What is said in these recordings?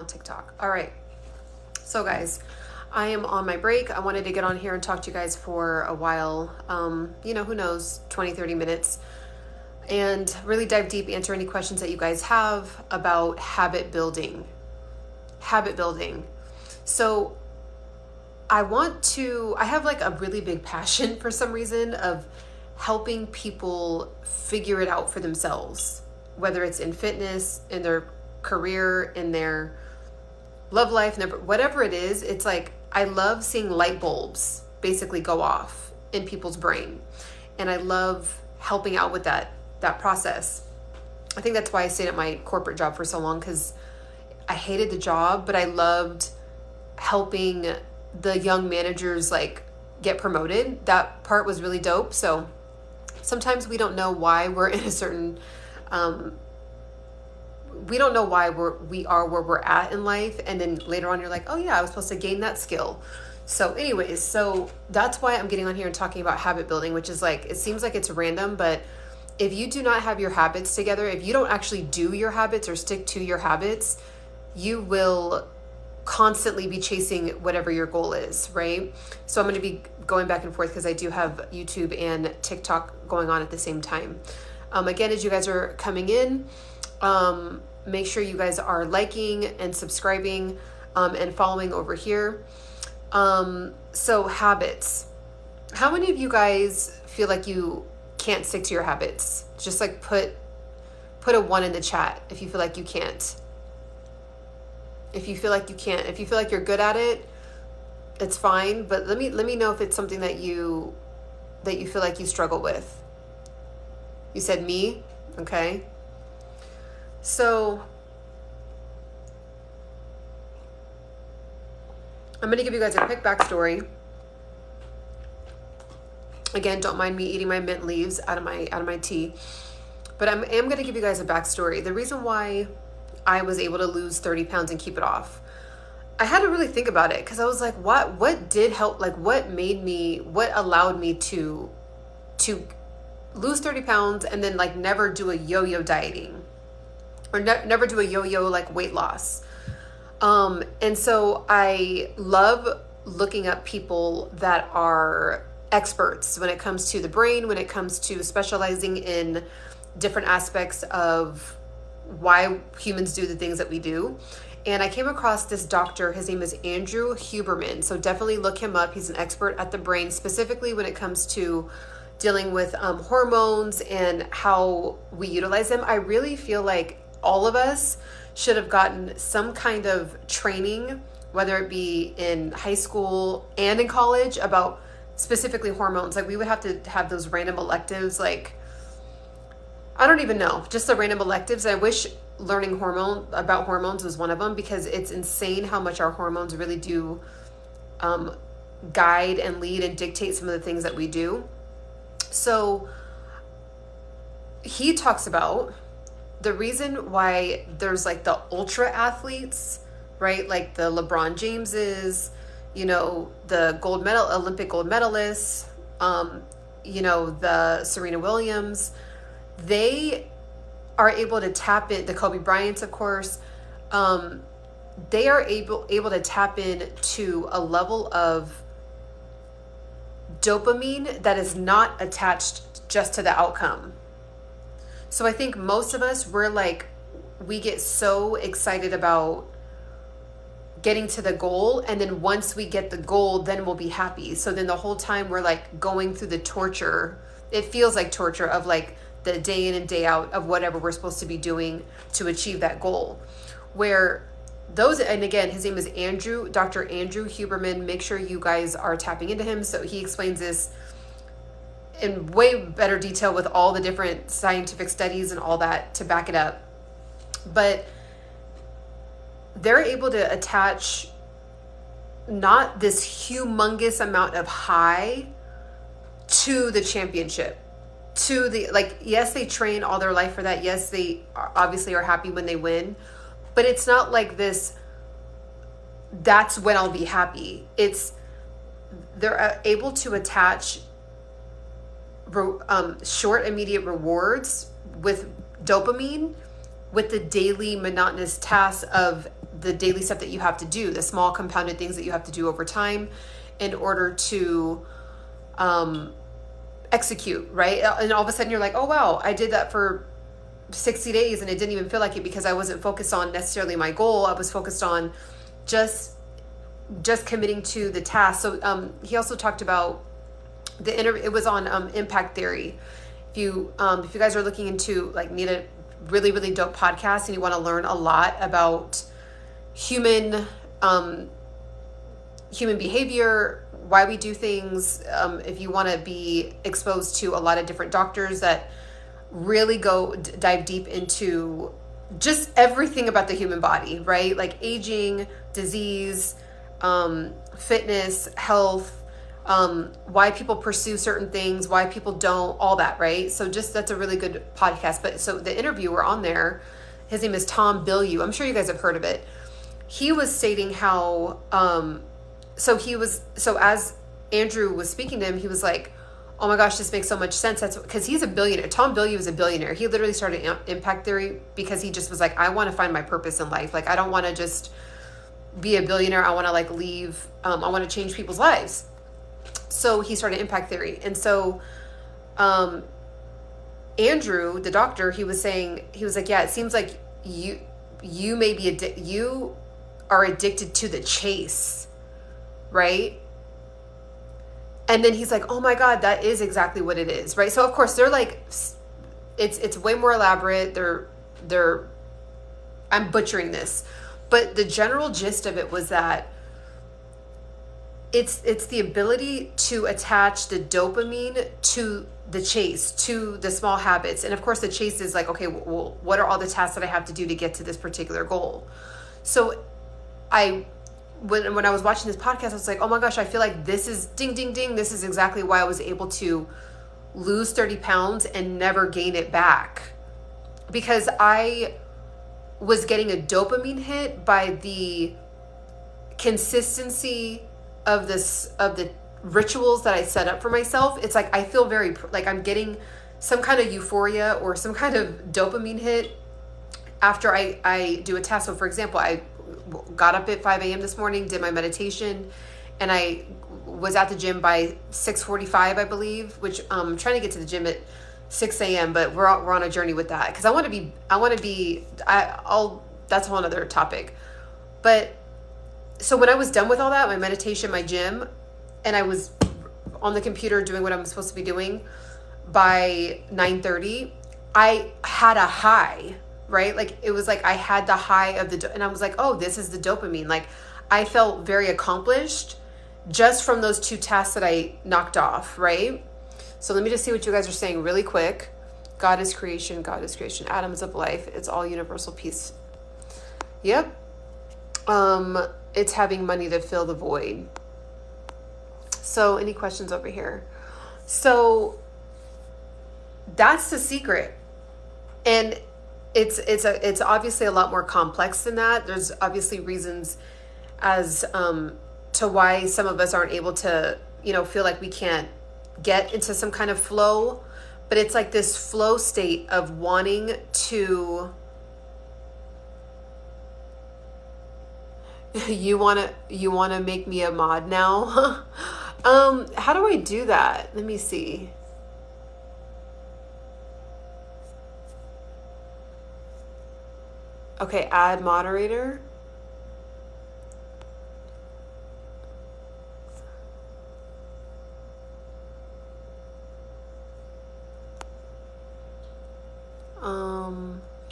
TikTok. All right. So guys, I am on my break. I wanted to get on here and talk to you guys for a while. Who knows, 20, 30 minutes. And really dive deep, answer any questions that you guys have about habit building. Habit building. So I have like a really big passion for some reason of helping people figure it out for themselves, whether it's in fitness, in their career, in their love life, whatever it is. It's like, I love seeing light bulbs basically go off in people's brain. And I love helping out with that process. I think that's why I stayed at my corporate job for so long, because I hated the job, but I loved helping the young managers like get promoted. That part was really dope. So sometimes we don't know why we're in a certain, we don't know why we are where we're at in life. And then later on, you're like, oh yeah, I was supposed to gain that skill. So anyways, so that's why I'm getting on here and talking about habit building, which is like, it seems like it's random, but if you do not have your habits together, if you don't actually do your habits or stick to your habits, you will constantly be chasing whatever your goal is, right? So I'm going to be going back and forth because I do have YouTube and TikTok going on at the same time. Again, as you guys are coming in, make sure you guys are liking and subscribing and following over here. So habits. How many of you guys feel like you can't stick to your habits? Just like put a 1 in the chat if you feel like you can't. If you feel like you can't, if you feel like you're good at it, it's fine. But let me know if it's something that you feel like you struggle with. You said me, okay? So I'm going to give you guys a quick backstory. Again, don't mind me eating my mint leaves out of my tea. But I am going to give you guys a backstory. The reason why I was able to lose 30 pounds and keep it off, I had to really think about it, because I was like, what did help? Like, what allowed me to lose 30 pounds and then like never do a yo-yo dieting or never do a yo-yo like weight loss. And so I love looking up people that are experts when it comes to the brain, when it comes to specializing in different aspects of why humans do the things that we do. And I came across this doctor. His name is Andrew Huberman. So definitely look him up. He's an expert at the brain, specifically when it comes to dealing with hormones and how we utilize them. I really feel like all of us should have gotten some kind of training, whether it be in high school and in college, about specifically hormones. Like, we would have to have those random electives, like, I don't even know, just the random electives. I wish learning about hormones was one of them, because it's insane how much our hormones really do guide and lead and dictate some of the things that we do. So he talks about the reason why there's like the ultra athletes, right? Like the LeBron Jameses, the Olympic gold medalists, the Serena Williams. They are able to tap in, the Kobe Bryants, of course. They are able to tap in to a level of dopamine that is not attached just to the outcome. So I think most of us, we get so excited about getting to the goal, and then once we get the goal, then we'll be happy. So then the whole time we're like going through the torture. It feels like torture of like the day in and day out of whatever we're supposed to be doing to achieve that goal. Where those, and again, his name is Dr. Andrew Huberman. Make sure you guys are tapping into him. So he explains this in way better detail with all the different scientific studies and all that to back it up. But they're able to attach not this humongous amount of high to the championship, to the, like, yes, they train all their life for that. Yes, they obviously are happy when they win, but it's not like this, that's when I'll be happy. It's, they're able to attach short, immediate rewards with dopamine with the daily monotonous tasks of the daily stuff that you have to do, the small compounded things that you have to do over time in order to execute, right? And all of a sudden you're like, oh wow, I did that for 60 days and it didn't even feel like it, because I wasn't focused on necessarily my goal. I was focused on just committing to the task. So he also talked about the it was on impact theory. If you guys are looking into, like, need a really, really dope podcast and you want to learn a lot about human behavior, why we do things, if you want to be exposed to a lot of different doctors that really dive deep into just everything about the human body, right? Like aging, disease, fitness, health, why people pursue certain things, why people don't, all that, right? So just, that's a really good podcast. But so the interviewer on there, his name is Tom Bilyeu. I'm sure you guys have heard of it. He was stating how, so as Andrew was speaking to him, he was like, oh my gosh, this makes so much sense. That's because he's a billionaire. Tom Bilyeu is a billionaire. He literally started impact theory because he just was like, I want to find my purpose in life. Like, I don't want to just be a billionaire. I want to like leave. I want to change people's lives. So he started impact theory. And so, Andrew, the doctor, he was like, yeah, it seems like you may be you are addicted to the chase, right? And then he's like, oh my God, that is exactly what it is, right? So of course they're like, it's way more elaborate. I'm butchering this, but the general gist of it was that it's the ability to attach the dopamine to the chase, to the small habits. And of course the chase is like, okay, well, what are all the tasks that I have to do to get to this particular goal? So when I was watching this podcast, I was like, oh my gosh, I feel like this is ding, ding, ding. This is exactly why I was able to lose 30 pounds and never gain it back, because I was getting a dopamine hit by the consistency of the rituals that I set up for myself. It's like, I feel very like I'm getting some kind of euphoria or some kind of dopamine hit after I do a task. So for example, I got up at 5 a.m. this morning, did my meditation, and I was at the gym by 6:45, I believe, which I'm trying to get to the gym at 6 a.m., but we're on a journey with that, because that's a whole other topic. But so when I was done with all that, my meditation, my gym, and I was on the computer doing what I'm supposed to be doing by 9:30, I had a high, right? Like, it was like I had the high of and I was like, oh, this is the dopamine. Like, I felt very accomplished just from those 2 tasks that I knocked off, right? So let me just see what you guys are saying really quick. God is creation, God is creation. Atoms of life, it's all universal peace. Yep. It's having money to fill the void. So any questions over here? So that's the secret. And it's obviously a lot more complex than that. There's obviously reasons as to why some of us aren't able to, feel like we can't get into some kind of flow. But it's like this flow state of wanting to, you want to make me a mod now? How do I do that? Let me see. Okay, add moderator.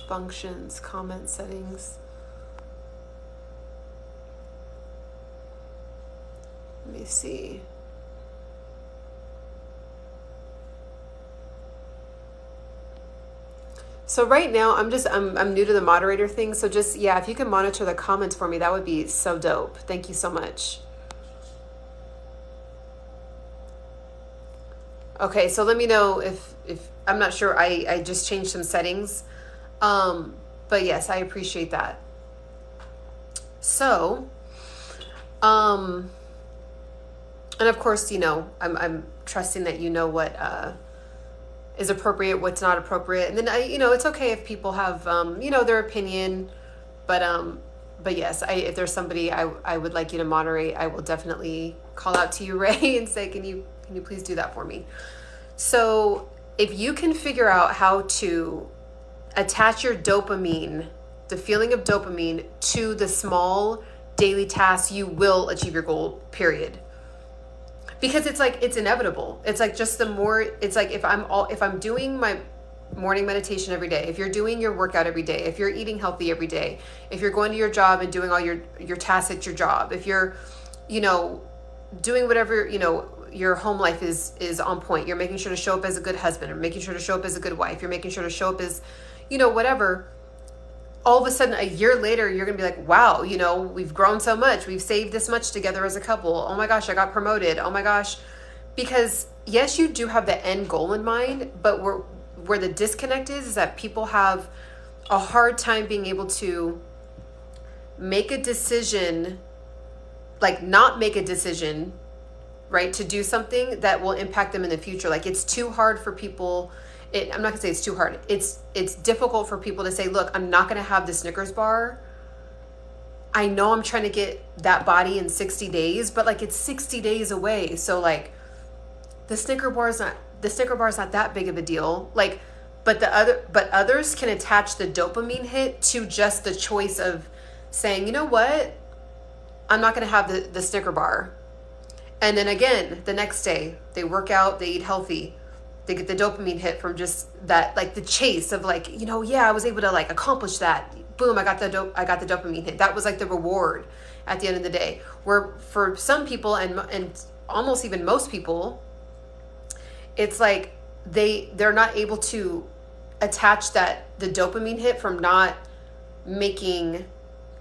Functions, comment settings. Let me see. So right now I'm new to the moderator thing. So just, yeah, if you can monitor the comments for me, that would be so dope. Thank you so much. Okay, so let me know if I'm not sure. I just changed some settings. But yes, I appreciate that. So, and of course, I'm trusting that what is appropriate, what's not appropriate. And then it's okay if people have, their opinion, but but yes, if there's somebody I would like you to moderate, I will definitely call out to you, Ray, and say, can you please do that for me? So if you can figure out how to attach your dopamine, the feeling of dopamine, to the small daily tasks, you will achieve your goal, period. Because it's like, it's inevitable. It's like, just the more, it's like, if I'm doing my morning meditation every day, if you're doing your workout every day, if you're eating healthy every day, if you're going to your job and doing all your tasks at your job, if you're, doing whatever, your home life is on point, you're making sure to show up as a good husband, or making sure to show up as a good wife, you're making sure to show up as, whatever, all of a sudden a year later, you're going to be like, wow, we've grown so much. We've saved this much together as a couple. Oh my gosh, I got promoted. Oh my gosh. Because yes, you do have the end goal in mind, but where the disconnect is that people have a hard time being able to make a decision, like not make a decision, right, to do something that will impact them in the future. Like, it's too hard for people. I'm not gonna say it's too hard. It's difficult for people to say, look, I'm not gonna have the Snickers bar. I know I'm trying to get that body in 60 days, but like, it's 60 days away. So like, the Snicker bar is not that big of a deal. Like, but others can attach the dopamine hit to just the choice of saying, you know what, I'm not gonna have the Snicker bar. And then again, the next day they work out, they eat healthy. They get the dopamine hit from just that, like the chase of like, I was able to like accomplish that. Boom, I got the dopamine hit. That was like the reward at the end of the day. Where for some people and almost even most people, it's like they're not able to attach the dopamine hit from not making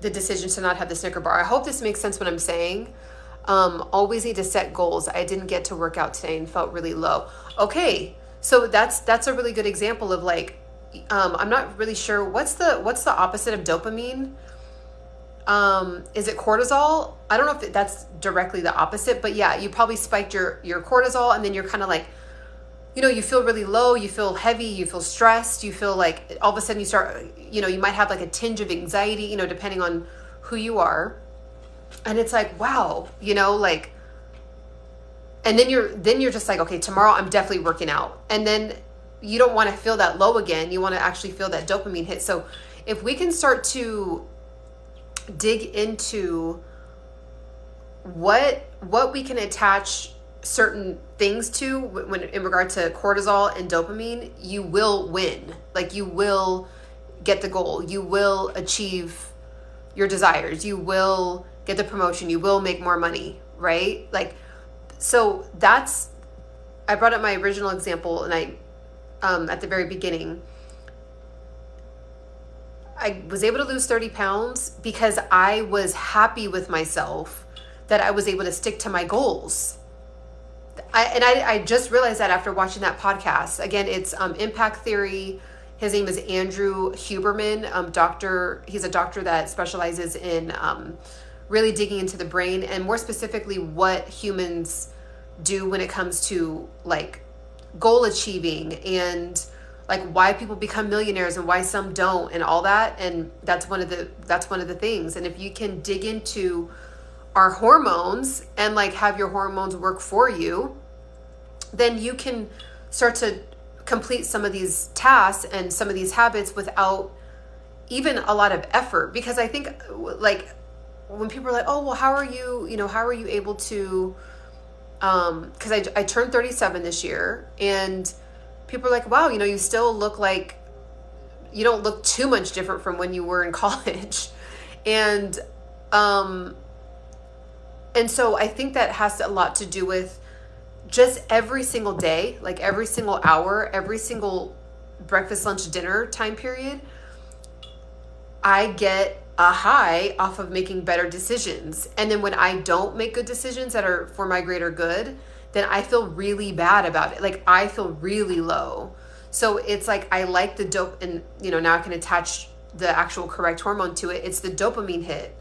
the decision to not have the Snicker bar. I hope this makes sense what I'm saying. Always need to set goals. I didn't get to work out today and felt really low. Okay, so that's a really good example of like, I'm not really sure what's the opposite of dopamine. Is it cortisol? I don't know if that's directly the opposite, but yeah, you probably spiked your cortisol, and then you're kind of like, you feel really low, you feel heavy, you feel stressed, you feel like all of a sudden you start, you might have like a tinge of anxiety, depending on who you are. And it's like, wow, like, and then you're just like, okay, tomorrow I'm definitely working out. And then you don't want to feel that low again. You want to actually feel that dopamine hit. So if we can start to dig into what we can attach certain things to when in regard to cortisol and dopamine, you will win. Like, you will get the goal. You will achieve your desires. You will get the promotion. You will make more money, right? Like, so I brought up my original example, and I, at the very beginning, I was able to lose 30 pounds because I was happy with myself that I was able to stick to my goals. I just realized that after watching that podcast. Again, it's Impact Theory. His name is Andrew Huberman, he's a doctor that specializes in really digging into the brain, and more specifically what humans do when it comes to like goal achieving, and like why people become millionaires and why some don't, and all that. And that's one of the things. And if you can dig into our hormones and like have your hormones work for you, then you can start to complete some of these tasks and some of these habits without even a lot of effort. Because I think like when people are like, oh, well, how are you able to, because I turned 37 this year, and people are like, wow, you still look like, you don't look too much different from when you were in college. And so I think that has a lot to do with just every single day, like every single hour, every single breakfast, lunch, dinner time period, I get a high off of making better decisions. And then when I don't make good decisions that are for my greater good, then I feel really bad about it. Like, I feel really low. So it's like, I like the dope, and now I can attach the actual correct hormone to it. It's the dopamine hit.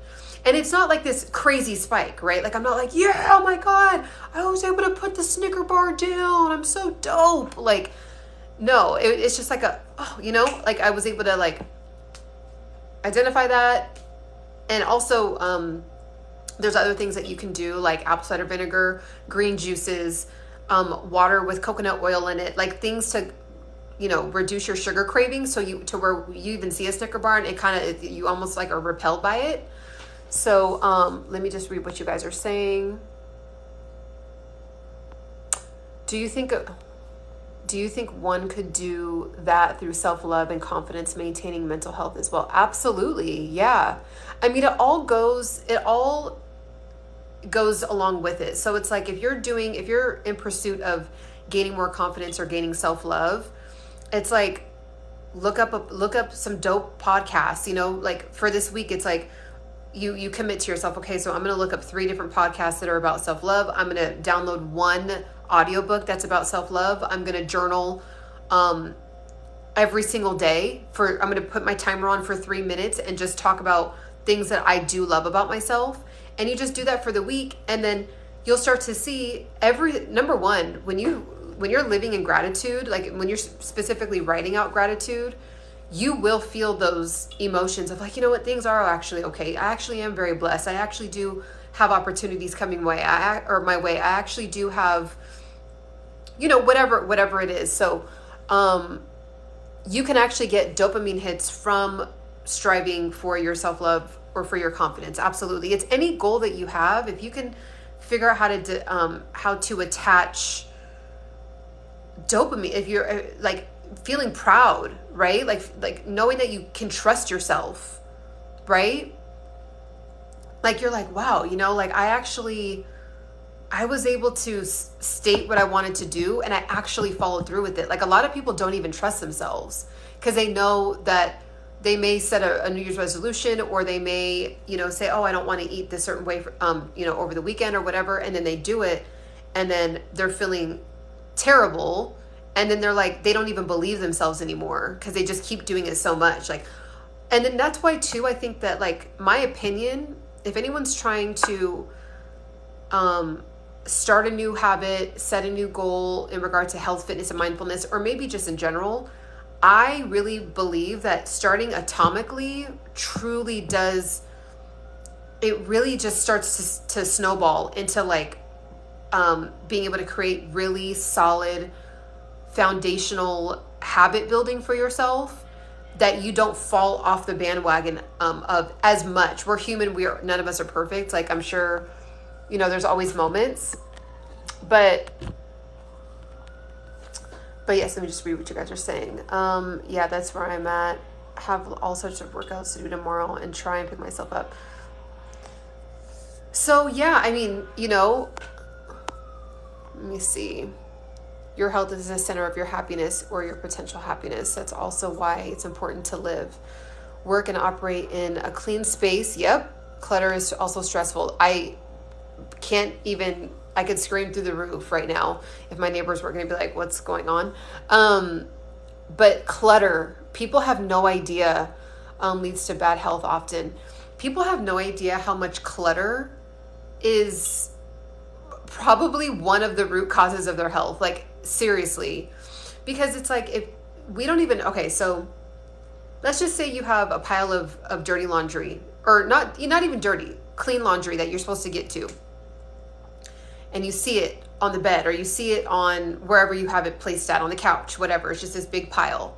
And it's not like this crazy spike, right? Like, I'm not like, yeah, oh my God, I was able to put the Snicker bar down, I'm so dope. Like, no, it's just like like I was able to like identify that, And also, there's other things that you can do, like apple cider vinegar, green juices, water with coconut oil in it, like things to, reduce your sugar cravings. So to where you even see a Snicker bar and it kind of, you almost like are repelled by it. So let me just read what you guys are saying. Do you think one could do that through self-love and confidence, maintaining mental health as well? Absolutely. Yeah. I mean, it all goes along with it. So it's like, if you're in pursuit of gaining more confidence or gaining self-love, it's like, look up some dope podcasts, like for this week, it's like, you commit to yourself. Okay, so I'm going to look up 3 different podcasts that are about self-love. I'm going to download 1 audiobook that's about self-love. I'm going to journal every single day I'm going to put my timer on for 3 minutes and just talk about things that I do love about myself. And you just do that for the week, and then you'll start to see number one, when you're living in gratitude, like when you're specifically writing out gratitude, you will feel those emotions of like, you know what, things are actually okay. I actually am very blessed. I actually do have opportunities coming my way. I actually do have, whatever it is. So you can actually get dopamine hits from striving for your self-love or for your confidence. Absolutely. It's any goal that you have. If you can figure out how to attach dopamine, if you're like feeling proud, right? Like knowing that you can trust yourself, right? Like you're like, wow, like I was able to state what I wanted to do, and I actually followed through with it. Like a lot of people don't even trust themselves because they know that they may set a New Year's resolution, or they may, say, oh, I don't want to eat this certain way, over the weekend or whatever. And then they do it, and then they're feeling terrible. And then they're like, they don't even believe themselves anymore because they just keep doing it so much. Like, and then that's why too, I think that, like, my opinion, if anyone's trying to start a new habit, set a new goal in regard to health, fitness, and mindfulness, or maybe just in general, I really believe that starting atomically truly does, it really just starts to snowball into like being able to create really solid foundational habit building for yourself, that you don't fall off the bandwagon of as much. We're human. None of us are perfect. Like I'm sure, there's always moments, but yes, let me just read what you guys are saying. Yeah, that's where I'm at. Have all sorts of workouts to do tomorrow and try and pick myself up. So yeah, I mean, let me see. Your health is the center of your happiness or your potential happiness. That's also why it's important to live, work, and operate in a clean space. Yep. Clutter is also stressful. I could scream through the roof right now if my neighbors were going to be like, what's going on? But clutter, people have no idea, leads to bad health often. People have no idea how much clutter is probably one of the root causes of their health. Like seriously, because it's like, if we don't even, okay, so let's just say you have a pile of dirty laundry, or not even dirty, clean laundry that you're supposed to get to. And you see it on the bed, or you see it on wherever you have it placed at, on the couch, whatever. It's just this big pile.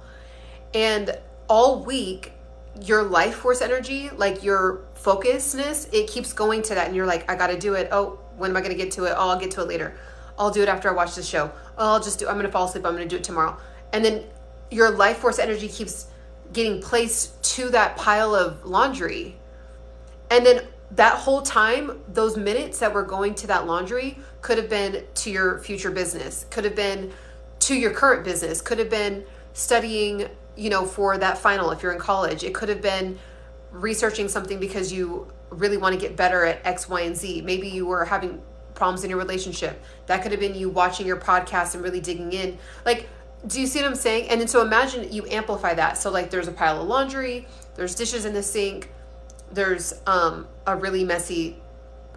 And all week, your life force energy, like your focusness, it keeps going to that. And you're like, I got to do it. Oh, when am I going to get to it? Oh, I'll get to it later. I'll do it after I watch the show. Oh, I'm going to fall asleep. I'm going to do it tomorrow. And then your life force energy keeps getting placed to that pile of laundry. And then that whole time, those minutes that were going to that laundry could have been to your future business, could have been to your current business, could have been studying, for that final if you're in college. It could have been researching something because you really want to get better at X, Y, and Z. Maybe you were having problems in your relationship. That could have been you watching your podcast and really digging in. Like, do you see what I'm saying? And then so imagine you amplify that. So like there's a pile of laundry, there's dishes in the sink, there's a really messy,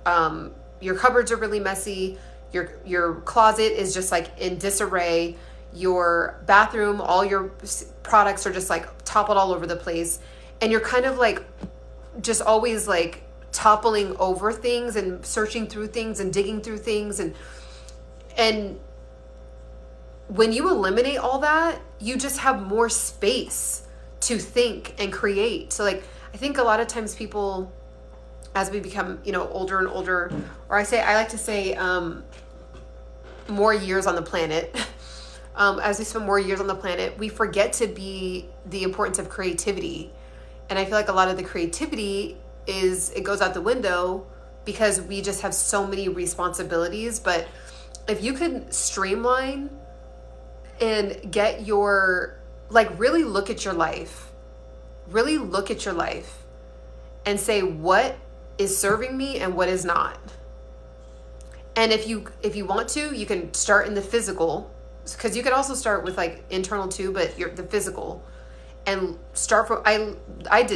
your cupboards are really messy, your closet is just like in disarray, your bathroom, all your products are just like toppled all over the place, and you're kind of like just always like toppling over things and searching through things and digging through things. And when you eliminate all that, you just have more space to think and create. So like, I think a lot of times people, as we become, older and older, or I like to say, more years on the planet, as we spend more years on the planet, we forget to be the importance of creativity. And I feel like a lot of the creativity it goes out the window because we just have so many responsibilities. But if you could streamline and get really look at your life, and say, what is serving me and what is not? And if you want to, you can start in the physical, because you can also start with like internal too, but the physical, and start from, I've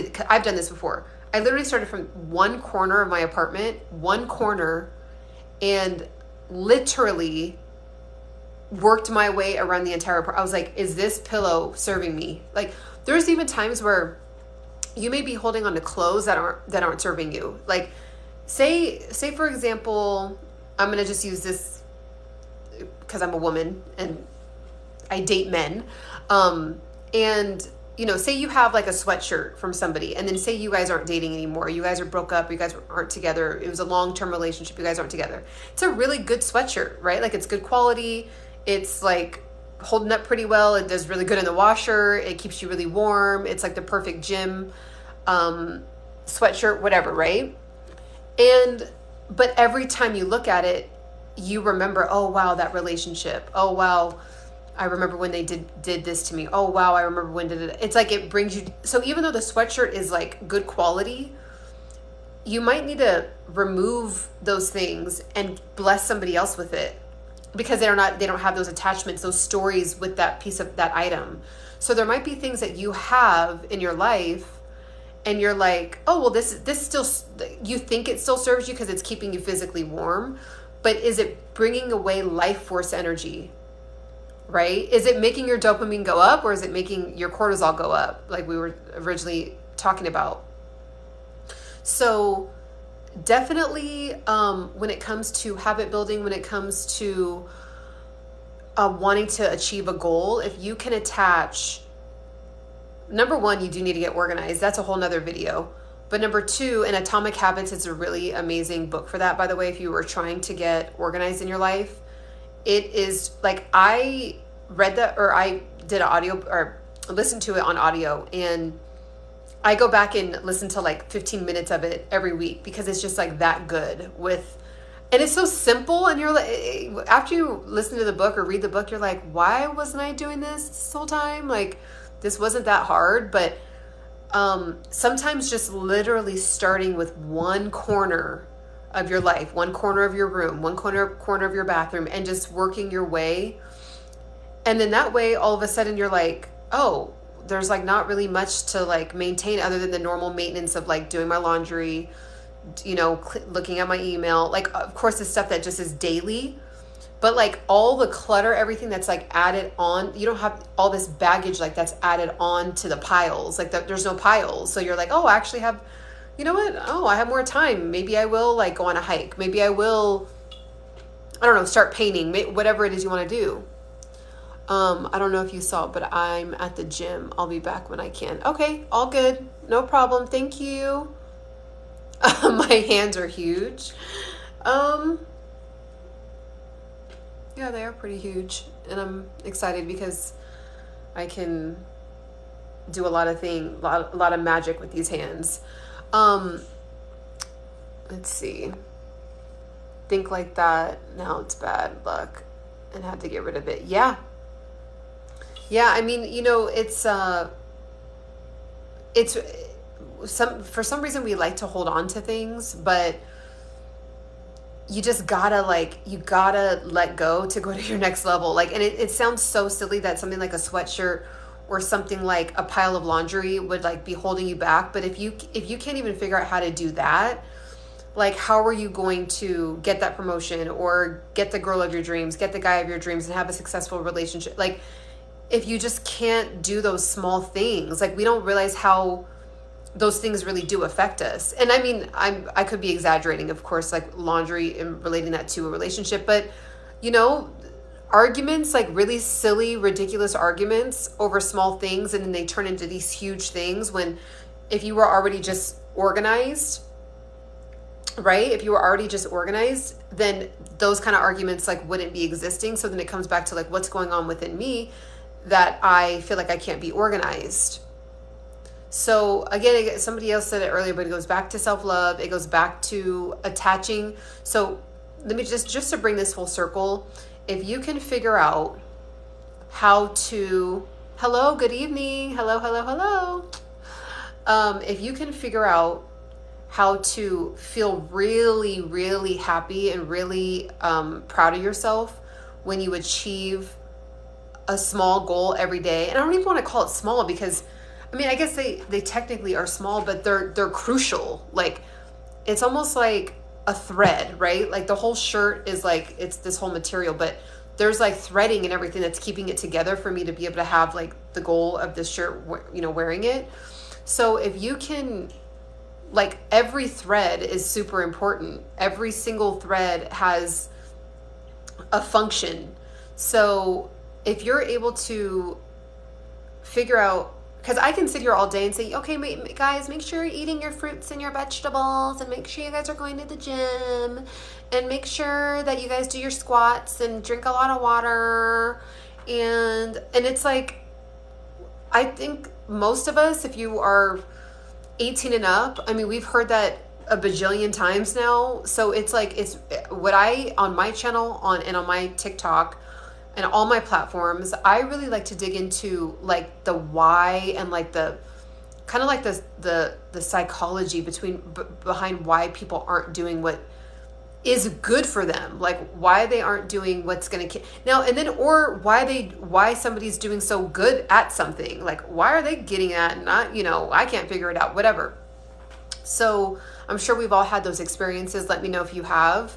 done this before. I literally started from one corner of my apartment, and literally worked my way around the entire apartment. I was like, is this pillow serving me? Like, there's even times where you may be holding on to clothes that aren't serving you. Like, say for example, I'm going to just use this because I'm a woman and I date men. And say you have like a sweatshirt from somebody, and then say you guys aren't dating anymore. You guys are broke up. You guys aren't together. It was a long-term relationship. You guys aren't together. It's a really good sweatshirt, right? Like, it's good quality. It's like holding up pretty well. It does really good in the washer. It keeps you really warm. It's like the perfect gym sweatshirt, whatever, right? But every time you look at it, you remember, oh wow, that relationship. Oh wow, I remember when they did this to me. Oh wow, I remember when did it. It's like it brings you. So even though the sweatshirt is like good quality, you might need to remove those things and bless somebody else with it, because they don't have those attachments, those stories with that piece of that item. So there might be things that you have in your life, and you're like, oh, well, this still, you think it still serves you because it's keeping you physically warm, but is it bringing away life force energy, right? Is it making your dopamine go up, or is it making your cortisol go up, like we were originally talking about? So definitely, when it comes to habit building, when it comes to wanting to achieve a goal, if you can attach, number one, you do need to get organized. That's a whole nother video. But number two, and Atomic Habits is a really amazing book for that, by the way, if you were trying to get organized in your life. It is like, I read that, or I did an audio, or listened to it on audio, and I go back and listen to like 15 minutes of it every week, because it's just like that good and it's so simple. And you're like, after you listen to the book or read the book, you're like, why wasn't I doing this whole time? Like, this wasn't that hard. But sometimes just literally starting with one corner of your life, one corner of your room, one corner of your bathroom, and just working your way. And then that way, all of a sudden you're like, oh, there's like not really much to like maintain other than the normal maintenance of like doing my laundry, looking at my email. Like, of course, the stuff that just is daily, but like all the clutter, everything that's like added on, you don't have all this baggage like that's added on to the piles. Like there's no piles. So you're like, oh, I actually have, you know what? Oh, I have more time. Maybe I will like go on a hike. Maybe I will, I don't know, start painting, whatever it is you want to do. I don't know if you saw, but I'm at the gym. I'll be back when I can. Okay, all good. No problem. Thank you. My hands are huge. Yeah, they are pretty huge. And I'm excited because I can do a lot of a lot of magic with these hands. Let's see. Think like that. Now it's bad luck and had to get rid of it. Yeah. Yeah, I mean, it's for some reason we like to hold on to things, but you just gotta let go to go to your next level. Like, and it sounds so silly that something like a sweatshirt or something like a pile of laundry would like be holding you back. But if you can't even figure out how to do that, like, how are you going to get that promotion or get the girl of your dreams, get the guy of your dreams, and have a successful relationship? Like, if you just can't do those small things, like, we don't realize how those things really do affect us. And I mean, I could be exaggerating, of course, like laundry and relating that to a relationship, but you know, arguments, like really silly, ridiculous arguments over small things, and then they turn into these huge things when if you were already just organized, right? If you were already just organized, then those kind of arguments like wouldn't be existing. So then it comes back to like what's going on within me that I feel like I can't be organized. So again, somebody else said it earlier, but it goes back to self-love. It goes back to attaching. So let me just to bring this full circle. If you can figure out how to, hello, good evening. Hello, hello, hello. If you can figure out how to feel really, really happy and really proud of yourself when you achieve a small goal every day. And I don't even want to call it small because, I mean, I guess they technically are small, but they're crucial. Like, it's almost like a thread, right? Like the whole shirt is like, it's this whole material, but there's like threading and everything that's keeping it together for me to be able to have like the goal of this shirt, you know, wearing it. So if you can, like, every thread is super important. Every single thread has a function. So if you're able to figure out, because I can sit here all day and say, okay, guys, make sure you're eating your fruits and your vegetables, and make sure you guys are going to the gym, and make sure that you guys do your squats and drink a lot of water. And it's like, I think most of us, if you are 18 and up, I mean, we've heard that a bajillion times now. So it's like, it's what I, on my channel and on my TikTok and all my platforms, I really like to dig into like the why and like the kind of like the psychology behind why people aren't doing what is good for them, like why they aren't doing what's going to now and then, or why somebody's doing so good at something, like why are they getting at and not, you know, I can't figure it out, whatever. So I'm sure we've all had those experiences. Let me know if you have.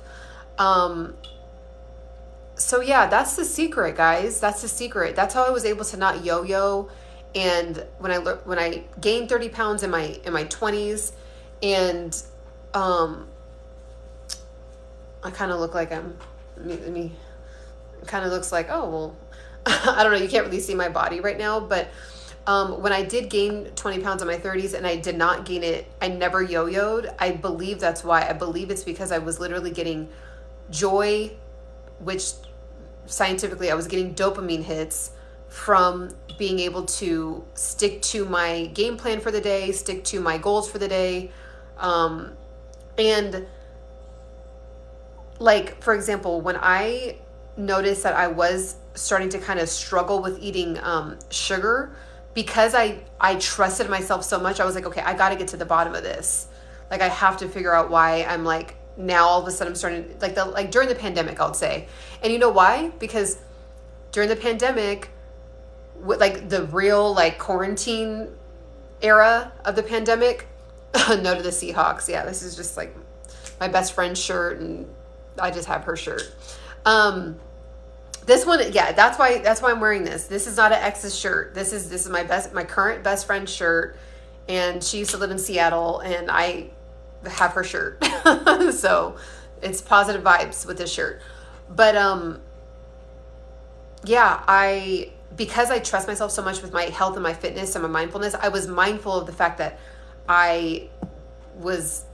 So yeah, that's the secret, guys. That's the secret. That's how I was able to not yo-yo. And when I gained 30 pounds in my 20s, and I kind of look like it kind of looks like, oh, well, I don't know. You can't really see my body right now, but when I did gain 20 pounds in my 30s and I did not gain it, I never yo-yoed. I believe that's why. I believe it's because I was literally getting joy, which scientifically I was getting dopamine hits from being able to stick to my game plan for the day, stick to my goals for the day. And like, for example, when I noticed that I was starting to kind of struggle with eating sugar, because I trusted myself so much, I was like, okay, I got to get to the bottom of this. Like, I have to figure out why I'm like, now all of a sudden I'm starting, like during the pandemic, I would say. And you know why? Because during the pandemic, with like the real like quarantine era of the pandemic, no to the Seahawks. Yeah, this is just like my best friend's shirt, and I just have her shirt. This one, yeah, that's why I'm wearing this. This is not an ex's shirt. This is my current best friend's shirt, and she used to live in Seattle, and I have her shirt. So it's positive vibes with this shirt. But yeah, because I trust myself so much with my health and my fitness and my mindfulness, I was mindful of the fact that I was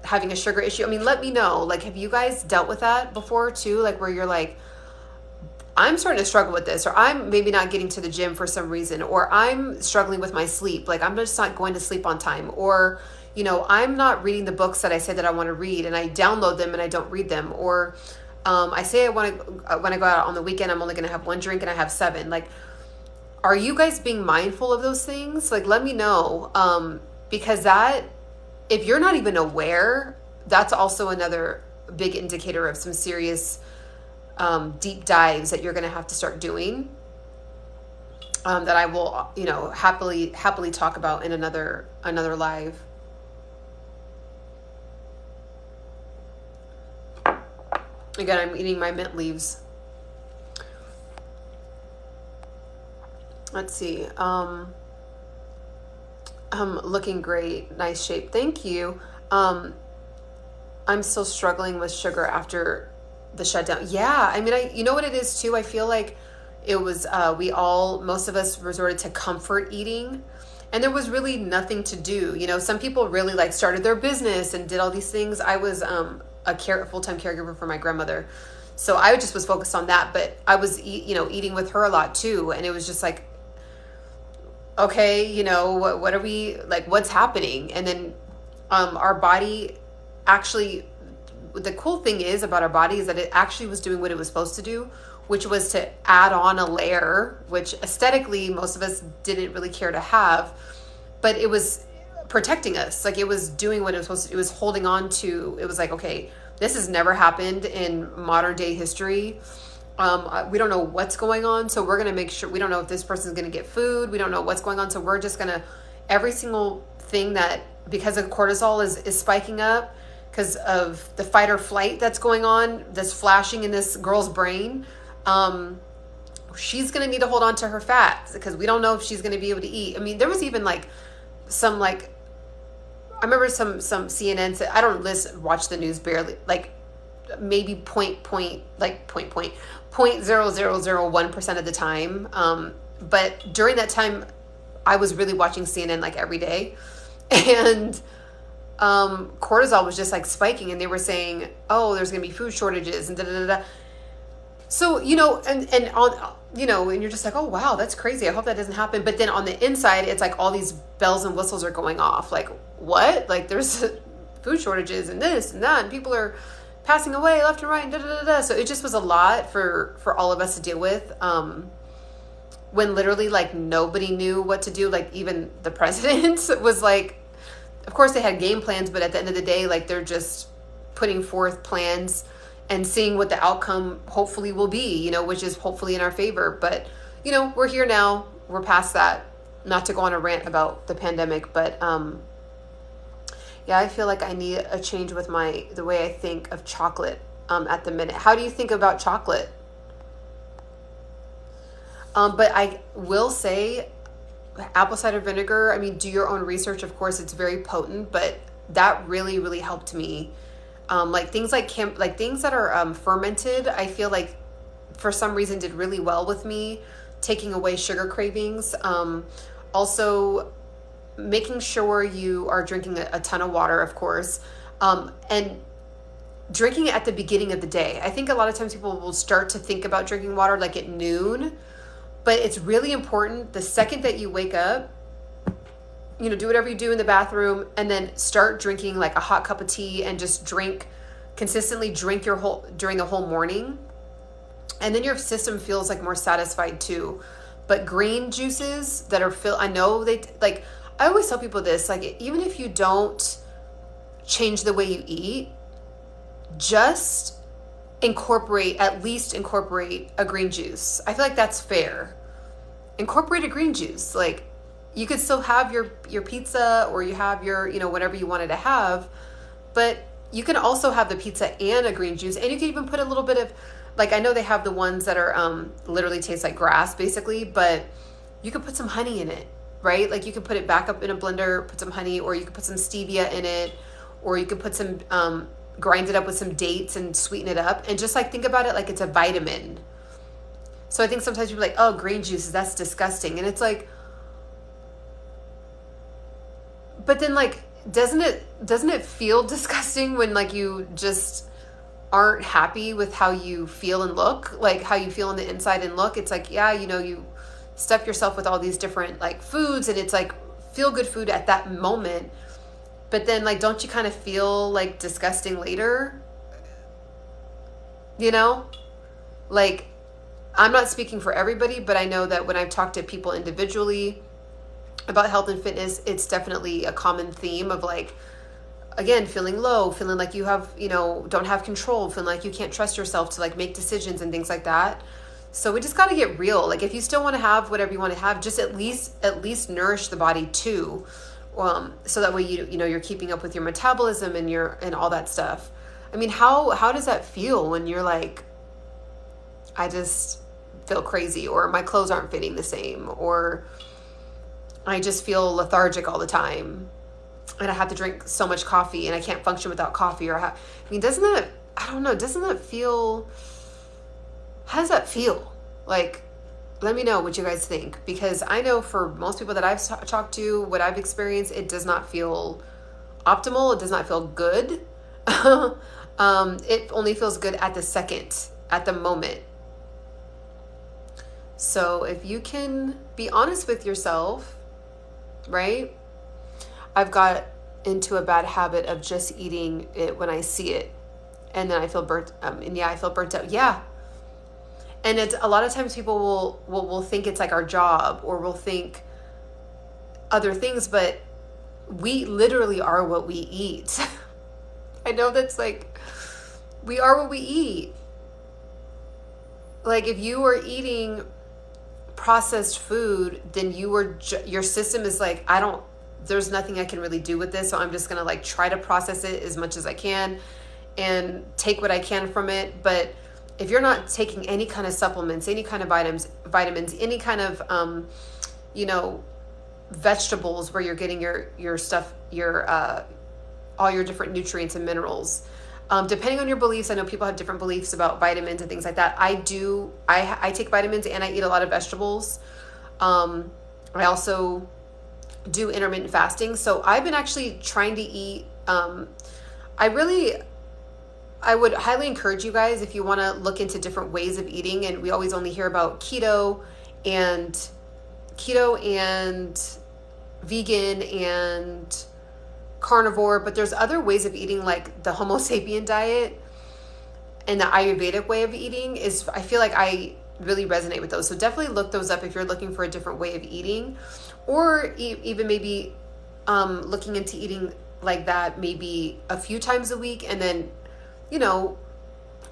having a sugar issue. I mean, let me know, like, have you guys dealt with that before too? Like, where you're like, I'm starting to struggle with this, or I'm maybe not getting to the gym for some reason, or I'm struggling with my sleep. Like, I'm just not going to sleep on time, or, you know, I'm not reading the books that I say that I want to read, and I download them and I don't read them. Or I say when I go out on the weekend, I'm only going to have one drink and I have 7. Like, are you guys being mindful of those things? Like, let me know. Because if you're not even aware, that's also another big indicator of some serious deep dives that you're going to have to start doing, that I will, you know, happily talk about in another live. Again, I'm eating my mint leaves. Let's see. Looking great. Nice shape. Thank you. Um, I'm still struggling with sugar after the shutdown. Yeah, I mean, you know what it is too? I feel like it was, most of us resorted to comfort eating, and there was really nothing to do. You know, some people really like started their business and did all these things. I was full-time caregiver for my grandmother. So I just was focused on that, but I was, eating with her a lot too. And it was just like, okay, what are we like, what's happening? And then our body actually, the cool thing is about our body is that it actually was doing what it was supposed to do, which was to add on a layer, which aesthetically most of us didn't really care to have, but it was protecting us. Like, it was doing what it was supposed to. It was holding on to, it was like, okay, this has never happened in modern day history. We don't know what's going on, so we're going to make sure. We don't know if this person's going to get food. We don't know what's going on, so we're just going to, every single thing that, because of cortisol is spiking up because of the fight or flight that's going on, that's flashing in this girl's brain, she's going to need to hold on to her fat because we don't know if she's going to be able to eat. I mean, there was even like some, like, I remember some CNN said, I don't watch the news barely, like maybe 0.0001% of the time. But during that time, I was really watching CNN like every day, and cortisol was just like spiking, and they were saying, oh, there's going to be food shortages and da da da da. So, and on, and you're just like, oh, wow, that's crazy. I hope that doesn't happen. But then on the inside, it's like all these bells and whistles are going off. Like, what? Like, there's food shortages and this and that, and people are passing away left and right, and da da da da. So it just was a lot for all of us to deal with. When literally like nobody knew what to do. Like, even the president was like, of course they had game plans, but at the end of the day, like, they're just putting forth plans and seeing what the outcome hopefully will be, which is hopefully in our favor. But, we're here now. We're past that. Not to go on a rant about the pandemic, but yeah, I feel like I need a change with the way I think of chocolate at the minute. How do you think about chocolate? But I will say apple cider vinegar, I mean, do your own research. Of course, it's very potent, but that really, really helped me. Like things like things that are fermented, I feel like for some reason did really well with me, taking away sugar cravings. Also making sure you are drinking a ton of water, of course, and drinking it at the beginning of the day. I think a lot of times people will start to think about drinking water like at noon, but it's really important the second that you wake up, do whatever you do in the bathroom, and then start drinking like a hot cup of tea, and just consistently drink during the whole morning. And then your system feels like more satisfied too. But green juices that are I know they, like, I always tell people this, like, even if you don't change the way you eat, just at least incorporate a green juice. I feel like that's fair. Incorporate a green juice. Like, you could still have your pizza, or you have your, whatever you wanted to have, but you can also have the pizza and a green juice. And you can even put a little bit of, like, I know they have the ones that are literally taste like grass basically, but you could put some honey in it, right? Like, you could put it back up in a blender, put some honey, or you could put some stevia in it, or you could put some, grind it up with some dates and sweeten it up, and just like think about it like it's a vitamin. So I think sometimes people are like, oh, green juices, that's disgusting. And it's like, but then like, doesn't it feel disgusting when like you just aren't happy with how you feel and look, like how you feel on the inside and look? It's like, yeah, you stuff yourself with all these different like foods, and it's like feel good food at that moment, but then like, don't you kind of feel like disgusting later? Like, I'm not speaking for everybody, but I know that when I've talked to people individually about health and fitness, it's definitely a common theme of like, again, feeling low, feeling like you have, don't have control, feeling like you can't trust yourself to like make decisions and things like that. So we just got to get real. Like, if you still want to have whatever you want to have, just at least nourish the body too. So that way you're keeping up with your metabolism and all that stuff. I mean, how does that feel when you're like, I just feel crazy, or my clothes aren't fitting the same, or I just feel lethargic all the time, and I have to drink so much coffee, and I can't function without coffee. I mean, doesn't that, I don't know, doesn't that feel, how does that feel? Like, let me know what you guys think, because I know for most people that I've talked to, what I've experienced, it does not feel optimal. It does not feel good. It only feels good at the second, at the moment. So if you can be honest with yourself, right? I've got into a bad habit of just eating it when I see it, and then I feel burnt. I feel burnt out. Yeah, and it's a lot of times people will think it's like our job, or will think other things, but we literally are what we eat. I know that's like, we are what we eat. Like, if you are eating processed food, then your system is like, there's nothing I can really do with this, so I'm just gonna like try to process it as much as I can and take what I can from it. But if you're not taking any kind of supplements, any kind of vitamins, any kind of vegetables where you're getting your stuff, all your different nutrients and minerals, depending on your beliefs. I know people have different beliefs about vitamins and things like that. I take vitamins, and I eat a lot of vegetables. I also do intermittent fasting. So I've been actually trying to eat, I would highly encourage you guys, if you want to look into different ways of eating. And we always only hear about keto and vegan and carnivore, but there's other ways of eating, like the Homo sapien diet and the Ayurvedic way of eating I feel like I really resonate with those. So definitely look those up if you're looking for a different way of eating, or even maybe looking into eating like that maybe a few times a week, and then,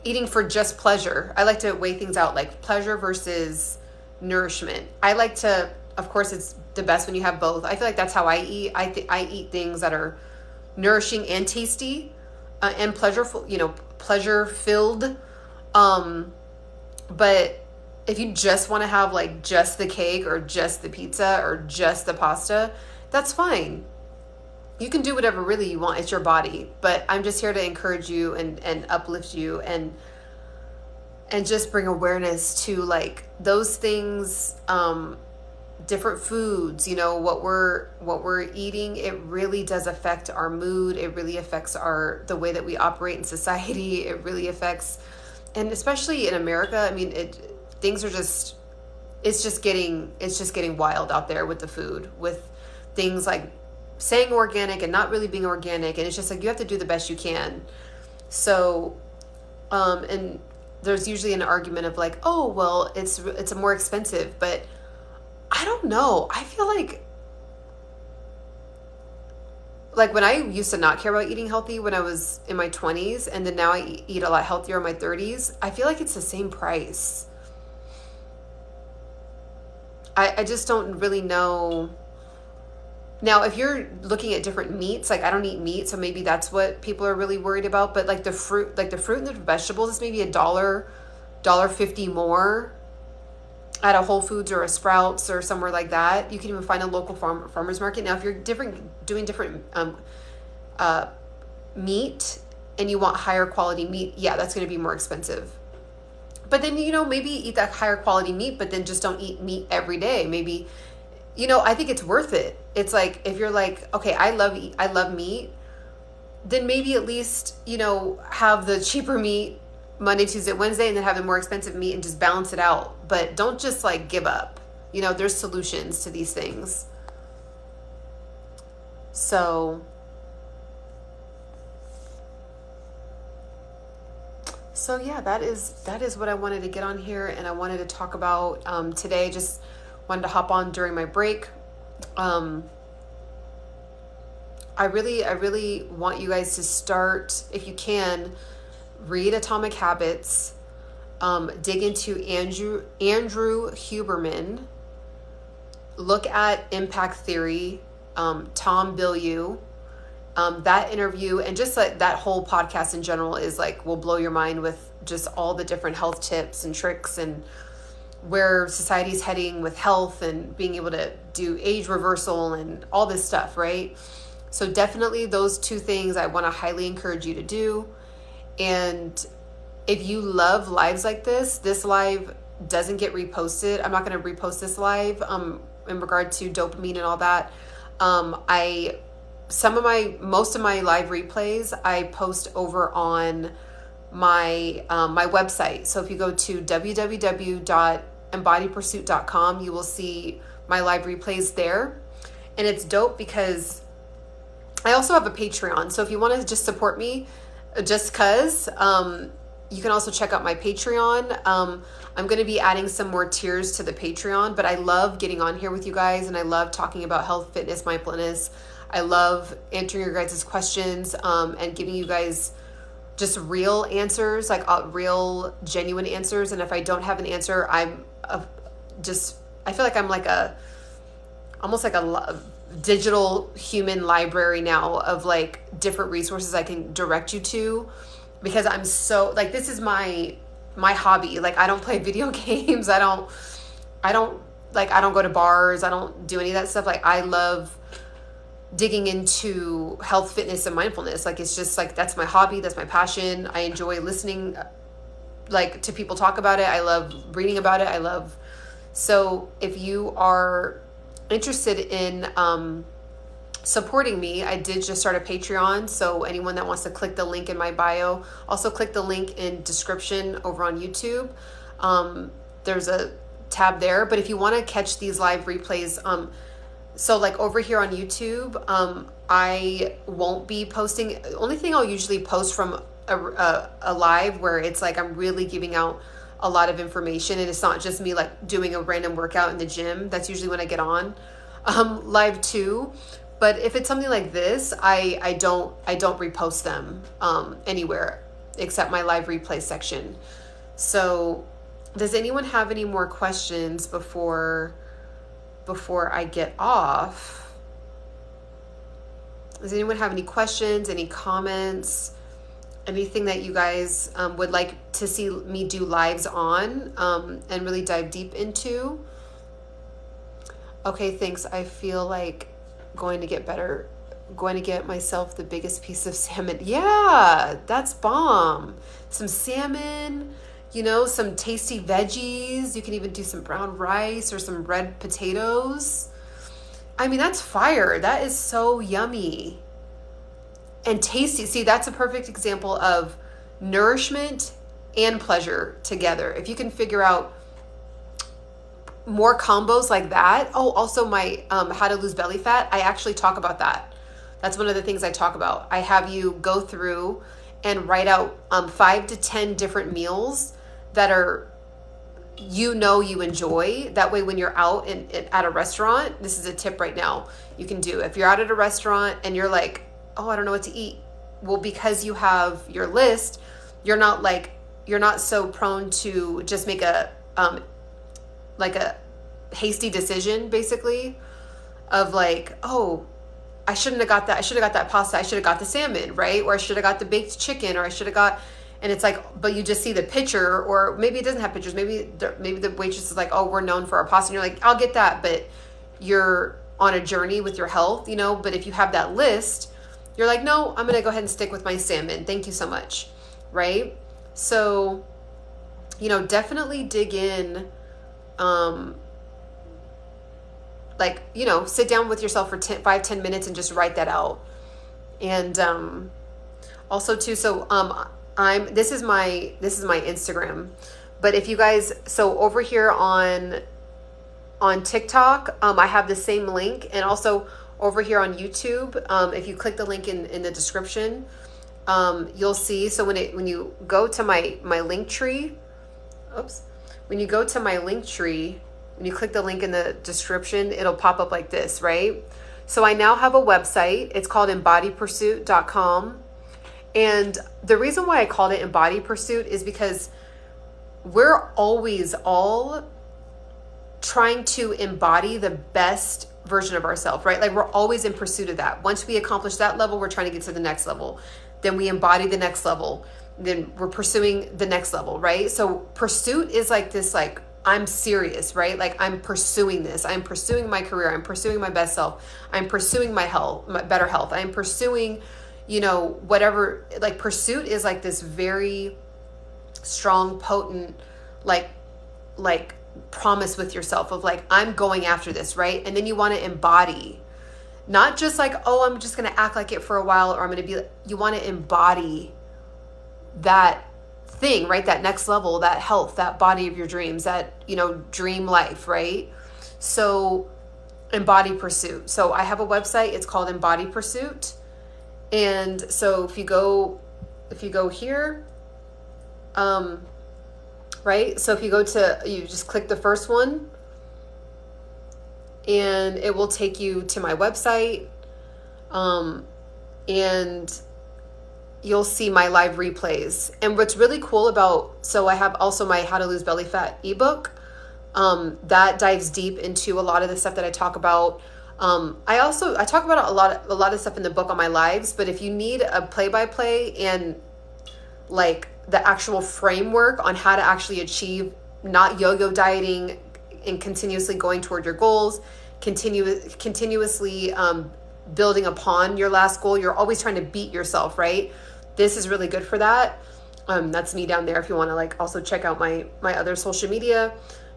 eating for just pleasure. I like to weigh things out, like pleasure versus nourishment. I like to, of course, it's the best when you have both. I feel like that's how I eat. I eat things that are nourishing and tasty, and pleasureful, pleasure filled. But if you just want to have like just the cake or just the pizza or just the pasta, that's fine. You can do whatever really you want. It's your body. But I'm just here to encourage you and uplift you and just bring awareness to like those things, different foods, what we're eating. It really does affect our mood. It really affects the way that we operate in society. It really affects, and especially in America, I mean, it's just getting wild out there with the food, with things like saying organic and not really being organic. And it's just like, you have to do the best you can. So, and there's usually an argument of like, oh, well, it's more expensive, but I don't know. I feel like when I used to not care about eating healthy when I was in my 20s, and then now I eat a lot healthier in my 30s, I feel like it's the same price. I just don't really know. Now, if you're looking at different meats, like I don't eat meat, so maybe that's what people are really worried about. But like the fruit and the vegetables is maybe $1.50 more at a Whole Foods or a Sprouts or somewhere like that. You can even find a local farmer's market. Now, if you're doing different meat and you want higher quality meat, yeah, that's going to be more expensive. But then, maybe eat that higher quality meat, but then just don't eat meat every day. Maybe, I think it's worth it. It's like, if you're like, okay, I love meat, then maybe at least, have the cheaper meat Monday, Tuesday, Wednesday, and then have the more expensive meat and just balance it out. But don't just like give up. There's solutions to these things. So yeah, that is what I wanted to get on here, and I wanted to talk about today. Just wanted to hop on during my break. I really want you guys to start, if you can, read Atomic Habits, dig into Andrew Huberman, look at Impact Theory, Tom Bilyeu. That interview and just like that whole podcast in general is like, will blow your mind with just all the different health tips and tricks and where society's heading with health and being able to do age reversal and all this stuff, right? So definitely those two things I want to highly encourage you to do. And if you love lives like this live doesn't get reposted. I'm not going to repost this live in regard to dopamine and all that. Most of my live replays I post over on my my website. So if you go to www.embodypursuit.com, you will see my live replays there. And it's dope because I also have a Patreon. So if you want to just support me just cuz, you can also check out my Patreon. I'm going to be adding some more tiers to the Patreon, but I love getting on here with you guys, and I love talking about health, fitness, mindfulness. I love answering your guys' questions and giving you guys just real answers, like real, genuine answers. And if I don't have an answer, I feel like I'm like almost like a digital human library now of like different resources I can direct you to, because I'm so like, this is my hobby. Like, I don't play video games. I don't go to bars. I don't do any of that stuff. Like, I love digging into health, fitness, and mindfulness. Like, it's just like, that's my hobby. That's my passion. I enjoy listening, like, to people talk about it. I love reading about it. So if you are interested in, supporting me, I did just start a Patreon. So anyone that wants to click the link in my bio, also click the link in description over on YouTube. There's a tab there. But if you want to catch these live replays, so like over here on YouTube, I won't be posting. The only thing I'll usually post from a live where it's like I'm really giving out a lot of information, and it's not just me like doing a random workout in the gym. That's usually when I get on live too. But if it's something like this, I don't repost them anywhere except my live replay section. So does anyone have any more questions before I get off? Does anyone have any questions, any comments, anything that you guys would like to see me do lives on and really dive deep into? Okay, thanks. I feel like going to get myself the biggest piece of salmon. Yeah, that's bomb. Some salmon, some tasty veggies. You can even do some brown rice or some red potatoes. I mean, that's fire. That is so yummy and tasty. See, that's a perfect example of nourishment and pleasure together. If you can figure out more combos like that. Oh, also my how to lose belly fat, I actually talk about that. That's one of the things I talk about. I have you go through and write out 5 to 10 different meals that are you enjoy. That way when you're out at a restaurant, this is a tip right now you can do. If you're out at a restaurant and you're like, oh, I don't know what to eat. Well, because you have your list, you're not so prone to just make a hasty decision, basically, of like, oh, I shouldn't have got that. I should have got that pasta. I should have got the salmon, right? Or I should have got the baked chicken, or I should have got, and it's like, but you just see the picture, or maybe it doesn't have pictures. Maybe the waitress is like, oh, we're known for our pasta. And you're like, I'll get that. But you're on a journey with your health, but if you have that list, you're like, no, I'm going to go ahead and stick with my salmon. Thank you so much. Right? So, definitely dig in, sit down with yourself for 5-10 minutes and just write that out. And also too, so this is my Instagram. But if you guys, so over here on TikTok, I have the same link, and also over here on YouTube, if you click the link in the description, you'll see. So when you go to my link tree, when you go to my link tree, when you click the link in the description, it'll pop up like this, right? So I now have a website. It's called EMBODYPursuit.com. And the reason why I called it Embody Pursuit is because we're always all trying to embody the best version of ourselves, right? Like, we're always in pursuit of that. Once we accomplish that level, we're trying to get to the next level. Then we embody the next level. Then we're pursuing the next level, right? So pursuit is like this, like, I'm serious, right? Like I'm pursuing this. I'm pursuing my career. I'm pursuing my best self. I'm pursuing my health, my better health. I'm pursuing, you know, whatever, like pursuit is like this very strong, potent, like promise with yourself of like, I'm going after this, right? And then you want to embody, not just like, oh, I'm just going to act like it for a while, or I'm going to be, you want to embody that thing, right? That next level, that health, that body of your dreams, that, you know, dream life, right? So embody pursuit. So I have a website, it's called Embody Pursuit. And so if you go here, right? So if you go to, you just click the first one and it will take you to my website. And you'll see my live replays. And what's really cool about, so I have also my How to Lose Belly Fat ebook, that dives deep into a lot of the stuff that I talk about. I talk about a lot of stuff in the book on my lives, but if you need a play-by-play and like the actual framework on how to actually achieve, not yo-yo dieting and continuously going toward your goals, continuously building upon your last goal. You're always trying to beat yourself, right? This is really good for that. That's me down there if you want to like also check out my other social media.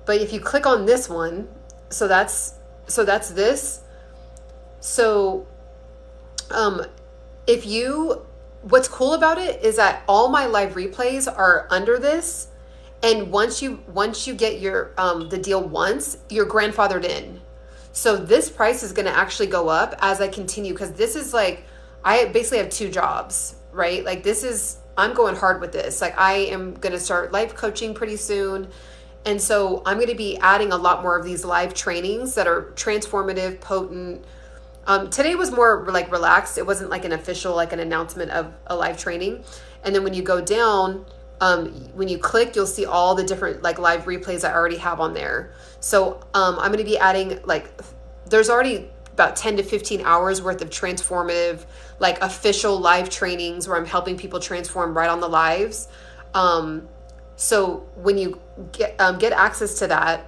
But if you click on this one, so that's this. So what's cool about it is that all my live replays are under this. And once you get your the deal once, you're grandfathered in. So this price is going to actually go up as I continue, because this is like, I basically have 2 jobs, right? Like I'm going hard with this. Like I am going to start life coaching pretty soon. And so I'm going to be adding a lot more of these live trainings that are transformative, potent. Today was more like relaxed. It wasn't like an official, like an announcement of a live training. And then when you go down, when you click, you'll see all the different like live replays I already have on there. So I'm going to be adding, like, there's already about 10 to 15 hours worth of transformative, like official live trainings where I'm helping people transform right on the lives. So when you get access to that,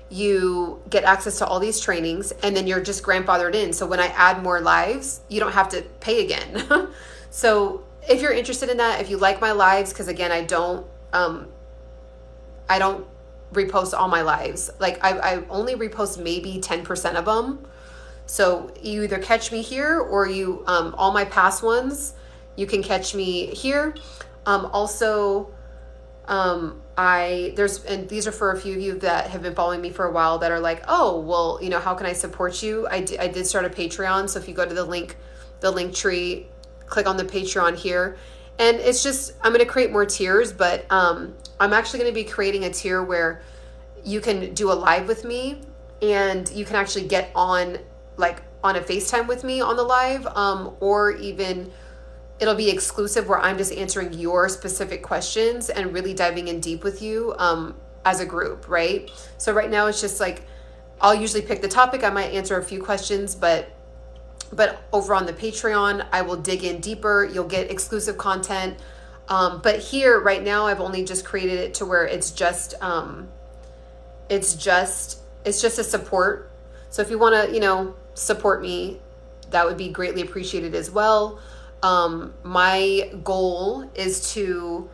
you get access to all these trainings, and then you're just grandfathered in. So when I add more lives, you don't have to pay again. So if you're interested in that, if you like my lives, because again, I don't repost all my lives. Like I only repost maybe 10% of them. So you either catch me here, or you, all my past ones, you can catch me here. Also, and these are for a few of you that have been following me for a while that are like, oh, well, you know, how can I support you? I did start a Patreon. So if you go to the link tree, click on the Patreon here, and it's just, I'm going to create more tiers, but, I'm actually going to be creating a tier where you can do a live with me, and you can actually get on a FaceTime with me on the live, or even it'll be exclusive where I'm just answering your specific questions and really diving in deep with you as a group, right? So right now it's just like, I'll usually pick the topic. I might answer a few questions, but over on the Patreon, I will dig in deeper. You'll get exclusive content. But here right now, I've only just created it to where it's just a support. So if you want to, you know, support me, that would be greatly appreciated as well. My goal is to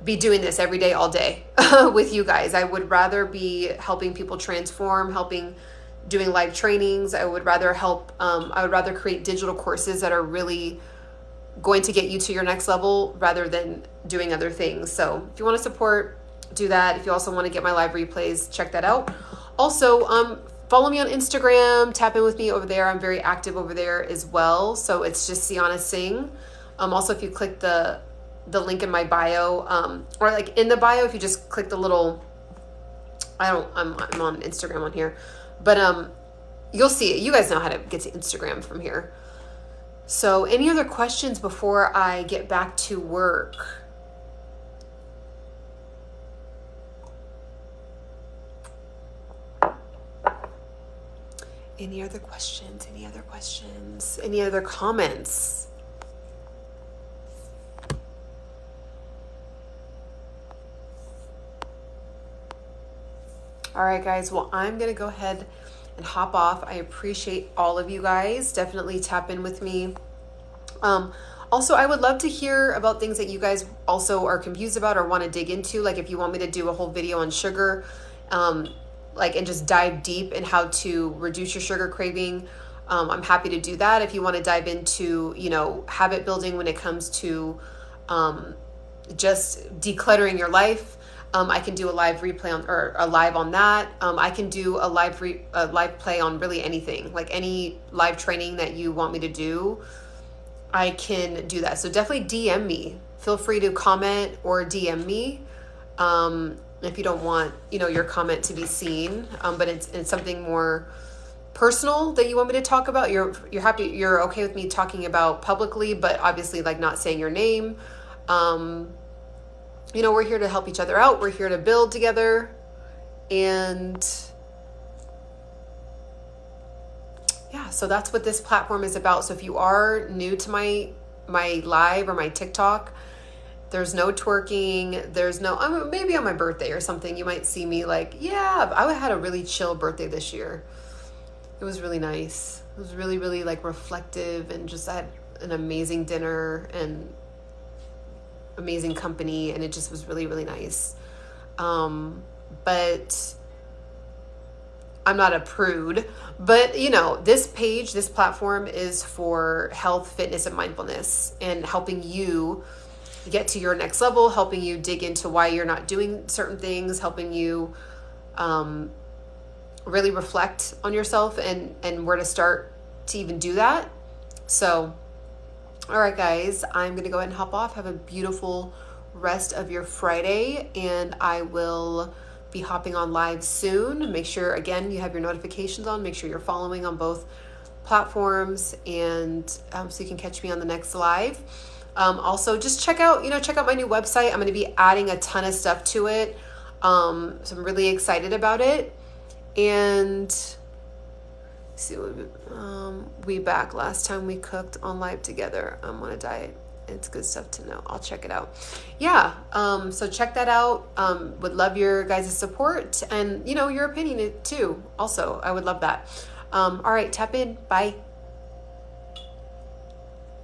be doing this every day, all day with you guys. I would rather be helping people transform, doing live trainings. I would rather create digital courses that are really going to get you to your next level rather than doing other things. So if you want to support, do that. If you also want to get my live replays, check that out. Also, follow me on Instagram, tap in with me over there. I'm very active over there as well. So it's just cianasingh. Also, if you click the link in my bio, or like in the bio, if you just click the little, I'm on Instagram on here, but you'll see it. You guys know how to get to Instagram from here. So any other questions before I get back to work? Any other questions? Any other questions? Any other comments? All right, guys. Well, I'm going to go ahead and hop off. I appreciate all of you guys. Definitely tap in with me. Also, I would love to hear about things that you guys also are confused about or want to dig into. Like if you want me to do a whole video on sugar, like, and just dive deep in how to reduce your sugar craving. I'm happy to do that. If you want to dive into, you know, habit building when it comes to, just decluttering your life. I can do a live replay on, or a live on that. I can do a live play on really anything, like any live training that you want me to do. I can do that. So definitely DM me. Feel free to comment or DM me. If you don't want, you know, your comment to be seen, but it's something more personal that you want me to talk about. You're okay with me talking about publicly, but obviously like not saying your name. You know, we're here to help each other out. We're here to build together. And yeah, so that's what this platform is about. So if you are new to my live or my TikTok, there's no twerking. There's no, maybe on my birthday or something, you might see me like, yeah, I had a really chill birthday this year. It was really nice. It was really, really like reflective, and just I had an amazing dinner and amazing company, and it just was really, really nice. But I'm not a prude, but you know, this platform is for health, fitness, and mindfulness, and helping you get to your next level, helping you dig into why you're not doing certain things, helping you really reflect on yourself and where to start to even do that. So, all right, guys, I'm going to go ahead and hop off. Have a beautiful rest of your Friday, and I will be hopping on live soon. Make sure, again, you have your notifications on. Make sure you're following on both platforms, and so you can catch me on the next live. Also, just check out my new website. I'm going to be adding a ton of stuff to it. So I'm really excited about it. And see, we back last time we cooked on live together. I'm on a diet. It's good stuff to know. I'll check it out. Yeah. So check that out. Would love your guys' support, and you know, your opinion too. Also, I would love that. All right, tap in. Bye.